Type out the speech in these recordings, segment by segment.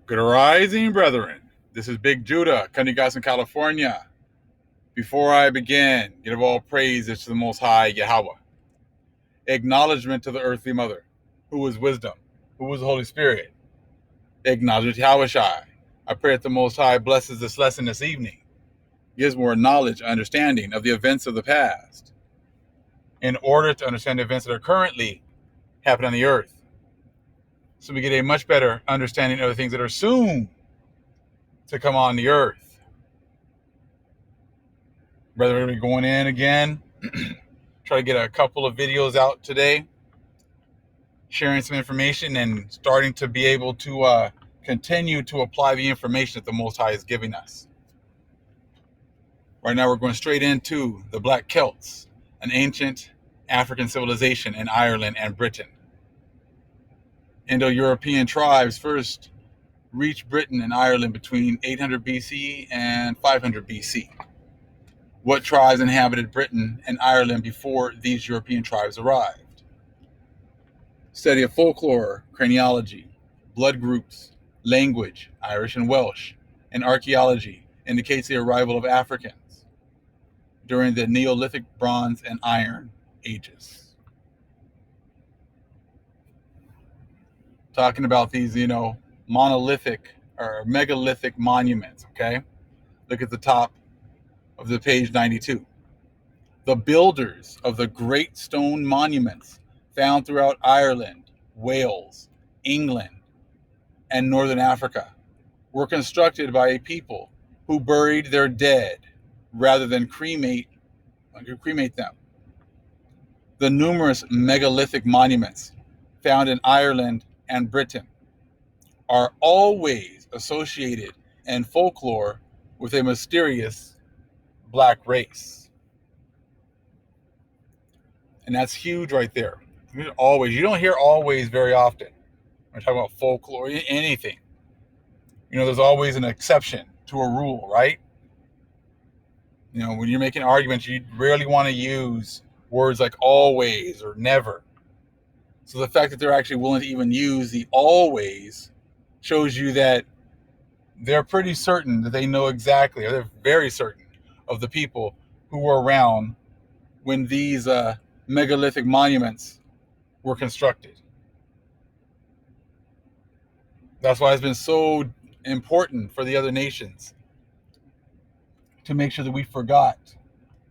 Good rising, brethren. This is Big Judah, coming to you guys from California. Before I begin, give all praises to the Most High Yahweh. Acknowledgement to the earthly mother, who is wisdom, who is the Holy Spirit. Acknowledgement to Yahushai. I pray that the Most High blesses this lesson this evening, gives more knowledge and understanding of the events of the past, in order to understand the events that are currently happening on the earth, so we get a much better understanding of the things that are soon to come on the earth. Brother, we're going to be going in again. Try to get a couple of videos out today, sharing some information and starting to be able to continue to apply the information that the Most High is giving us. Right now, we're going straight into the Black Celts, an ancient African civilization in Ireland and Britain. Indo-European tribes first reached Britain and Ireland between 800 BC and 500 BC. What tribes inhabited Britain and Ireland before these European tribes arrived? Study of folklore, craniology, blood groups, language, Irish and Welsh, and archaeology indicates the arrival of Africans during the Neolithic, Bronze, and Iron ages. Talking about these, monolithic or megalithic monuments, okay? Look at the top of the page 92. The builders of the great stone monuments found throughout Ireland, Wales, England, and Northern Africa were constructed by a people who buried their dead rather than cremate them. The numerous megalithic monuments found in Ireland and Britain are always associated in folklore with a mysterious black race. And that's huge right there. Always. You don't hear always very often. We're talking about folklore, anything. There's always an exception to a rule, right? When you're making arguments, you rarely want to use words like always or never. So the fact that they're actually willing to even use the always shows you that they're pretty certain that they know exactly, or they're very certain of the people who were around when these megalithic monuments were constructed. That's why it's been so important for the other nations to make sure that we forgot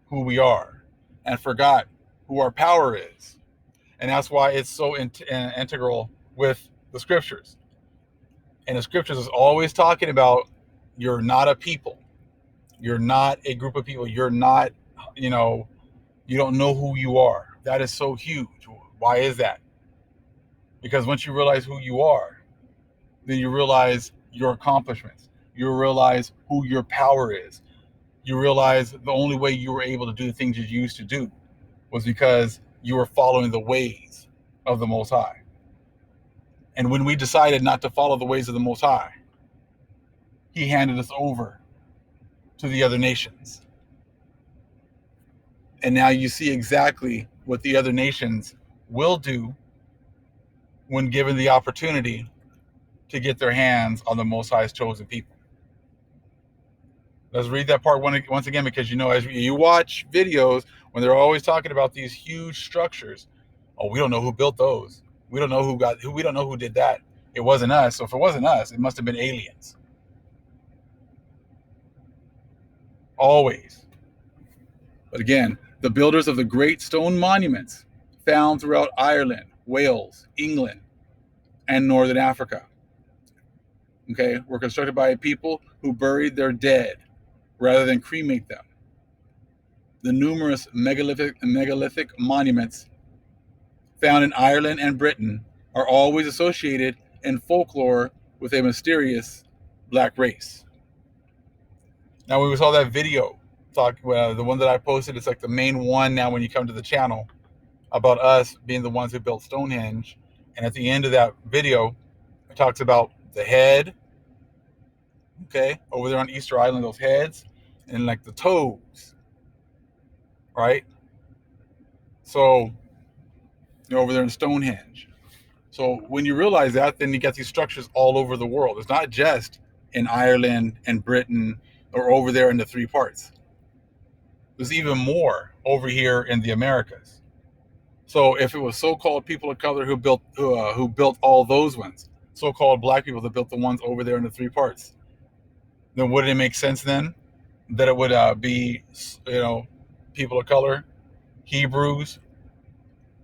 who we are and forgot who our power is. And that's why it's so integral with the scriptures. And the scriptures is always talking about you're not a people. You're not a group of people. You're not, you don't know who you are. That is so huge. Why is that? Because once you realize who you are, then you realize your accomplishments. You realize who your power is. You realize the only way you were able to do the things you used to do was because you were following the ways of the Most High. And when we decided not to follow the ways of the Most High, He handed us over to the other nations. And now you see exactly what the other nations will do when given the opportunity to get their hands on the Most High's chosen people. Let's read that part once again, because as you watch videos, when they're always talking about these huge structures, we don't know who built those. We don't know we don't know who did that. It wasn't us. So if it wasn't us, it must have been aliens. Always. But again, the builders of the great stone monuments found throughout Ireland, Wales, England, and Northern Africa, were constructed by a people who buried their dead rather than cremate them. The numerous megalithic monuments found in Ireland and Britain are always associated in folklore with a mysterious black race. Now, when we saw that video, the one that I posted, it's like the main one now when you come to the channel, about us being the ones who built Stonehenge. And at the end of that video, it talks about the head, over there on Easter Island, those heads, and like the toes, right? So, over there in Stonehenge. So when you realize that, then you get these structures all over the world. It's not just in Ireland and Britain or over there in the three parts. There's even more over here in the Americas. So if it was so-called people of color who built all those ones, so-called black people that built the ones over there in the three parts, then wouldn't it make sense then that it would be, people of color, Hebrews,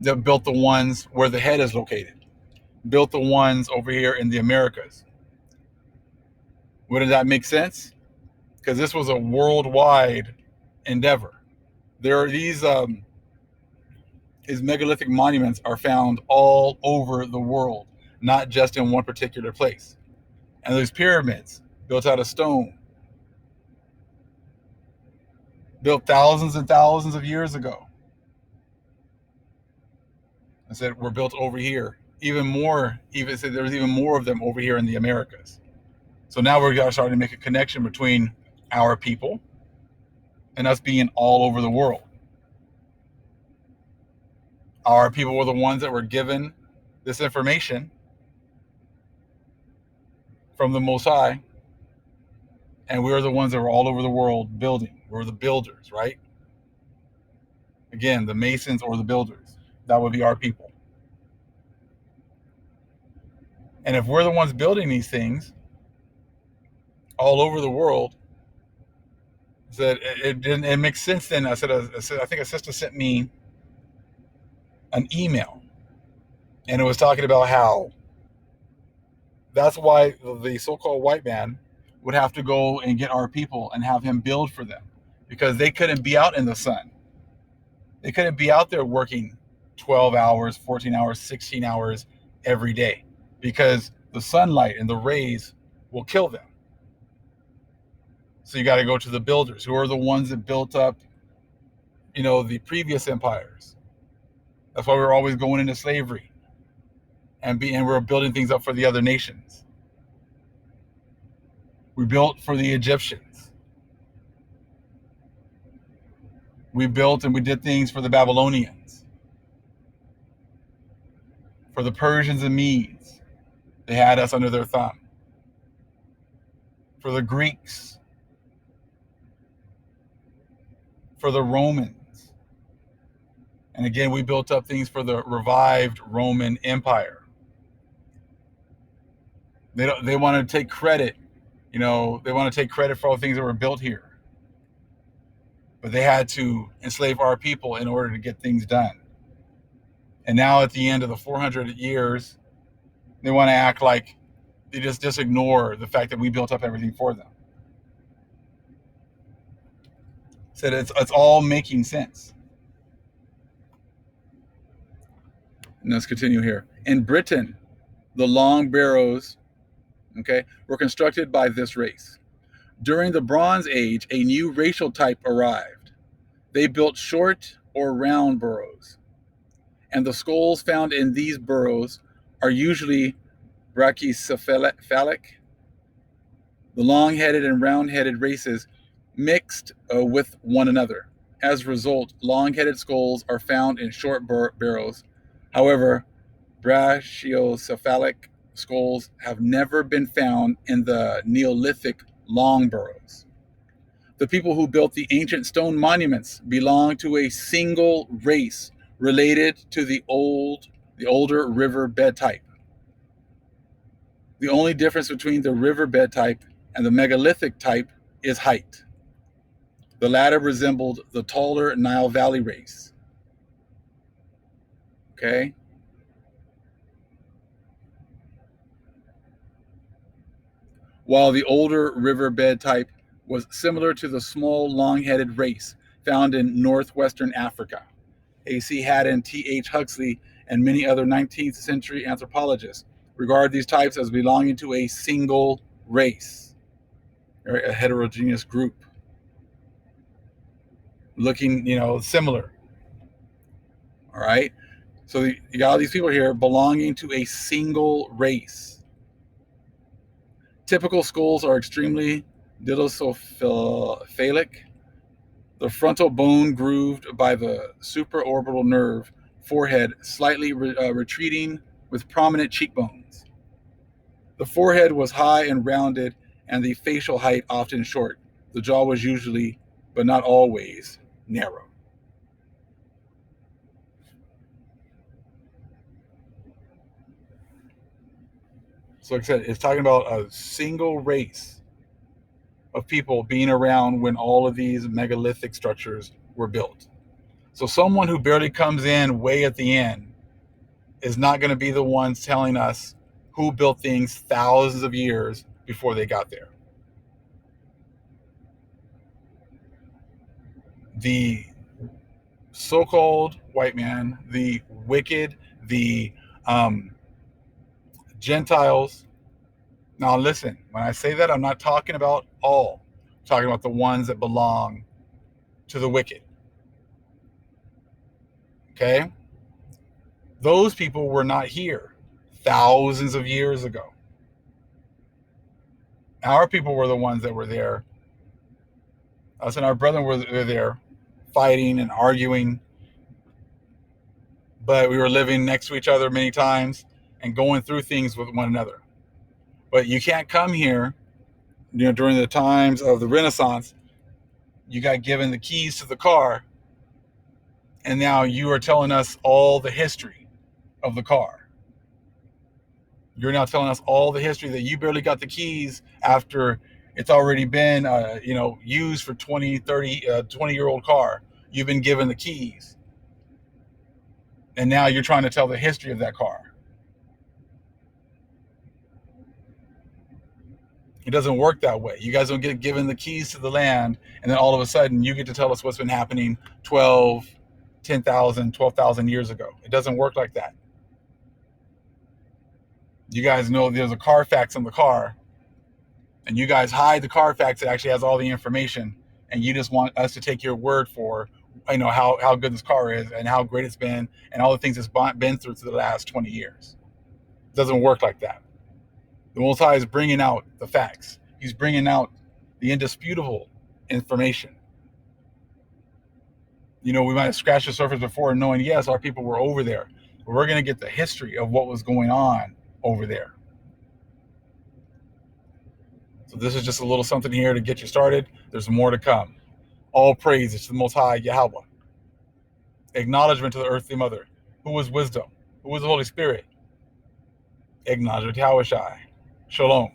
that built the ones where the head is located, built the ones over here in the Americas? Wouldn't that make sense? Because this was a worldwide endeavor. There are these megalithic monuments are found all over the world, not just in one particular place. And those pyramids built out of stone, built thousands and thousands of years ago. I said were built over here. Even said there's even more of them over here in the Americas. So now we're starting to make a connection between our people and us being all over the world. Our people were the ones that were given this information from the Most High, and we were the ones that were all over the world building. We were the builders, right? Again, the masons or the builders. That would be our people. And if we're the ones building these things all over the world, it makes sense then. I think a sister sent me an email, and it was talking about how that's why the so-called white man would have to go and get our people and have him build for them, because they couldn't be out in the sun. They couldn't be out there working 12 hours, 14 hours, 16 hours every day, because the sunlight and the rays will kill them. So you got to go to the builders, who are the ones that built up, the previous empires. That's why we're always going into slavery, and we're building things up for the other nations. We built for the Egyptians. We built and we did things for the Babylonians, for the Persians and Medes. They had us under their thumb. For the Greeks, for the Romans. And again, we built up things for the revived Roman Empire. They want to take credit, they want to take credit for all the things that were built here. But they had to enslave our people in order to get things done. And now at the end of the 400 years, they want to act like they just ignore the fact that we built up everything for them. Said it's all making sense. And let's continue here. In Britain, the long barrows, were constructed by this race. During the Bronze Age, a new racial type arrived. They built short or round barrows, and the skulls found in these barrows are usually brachycephalic. The long-headed and round-headed races mixed with one another. As a result, long-headed skulls are found in short barrows. However, brachycephalic skulls have never been found in the Neolithic long barrows. The people who built the ancient stone monuments belong to a single race related to the older riverbed type. The only difference between the riverbed type and the megalithic type is height. The latter resembled the taller Nile Valley race. Okay? While the older riverbed type was similar to the small long-headed race found in northwestern Africa. A.C. Haddon, T.H. Huxley, and many other 19th century anthropologists regard these types as belonging to a single race, or a heterogeneous group, looking, similar. All right? So you got all these people here belonging to a single race. Typical skulls are extremely dolichocephalic. The frontal bone grooved by the supraorbital nerve, forehead slightly retreating with prominent cheekbones. The forehead was high and rounded, and the facial height often short. The jaw was usually, but not always, narrow. So, like I said, it's talking about a single race of people being around when all of these megalithic structures were built. So, someone who barely comes in way at the end is not going to be the ones telling us who built things thousands of years before they got there. The so-called white man, the wicked, the Gentiles. Now, listen, when I say that, I'm not talking about all. I'm talking about the ones that belong to the wicked. Okay? Those people were not here thousands of years ago. Our people were the ones that were there. Us and our brethren were there fighting and arguing, but we were living next to each other many times and going through things with one another. But you can't come here, during the times of the Renaissance, you got given the keys to the car, and now you are telling us all the history of the car. You're now telling us all the history that you barely got the keys after it's already been used for 20, 30, 20-year-old car. You've been given the keys, and now you're trying to tell the history of that car. It doesn't work that way. You guys don't get given the keys to the land, and then all of a sudden you get to tell us what's been happening 10,000, 12,000 years ago. It doesn't work like that. You guys know there's a Carfax on the car, and you guys hide the Carfax that actually has all the information, and you just want us to take your word for how good this car is and how great it's been and all the things it's been through the last 20 years. It doesn't work like that. The Most High is bringing out the facts. He's bringing out the indisputable information. We might have scratched the surface before, knowing, yes, our people were over there. But we're going to get the history of what was going on over there. So this is just a little something here to get you started. There's more to come. All praise is to the Most High Yahweh. Acknowledgement to the earthly mother. Who was wisdom? Who was the Holy Spirit? Acknowledgement to Yahweh Shai. Shalom.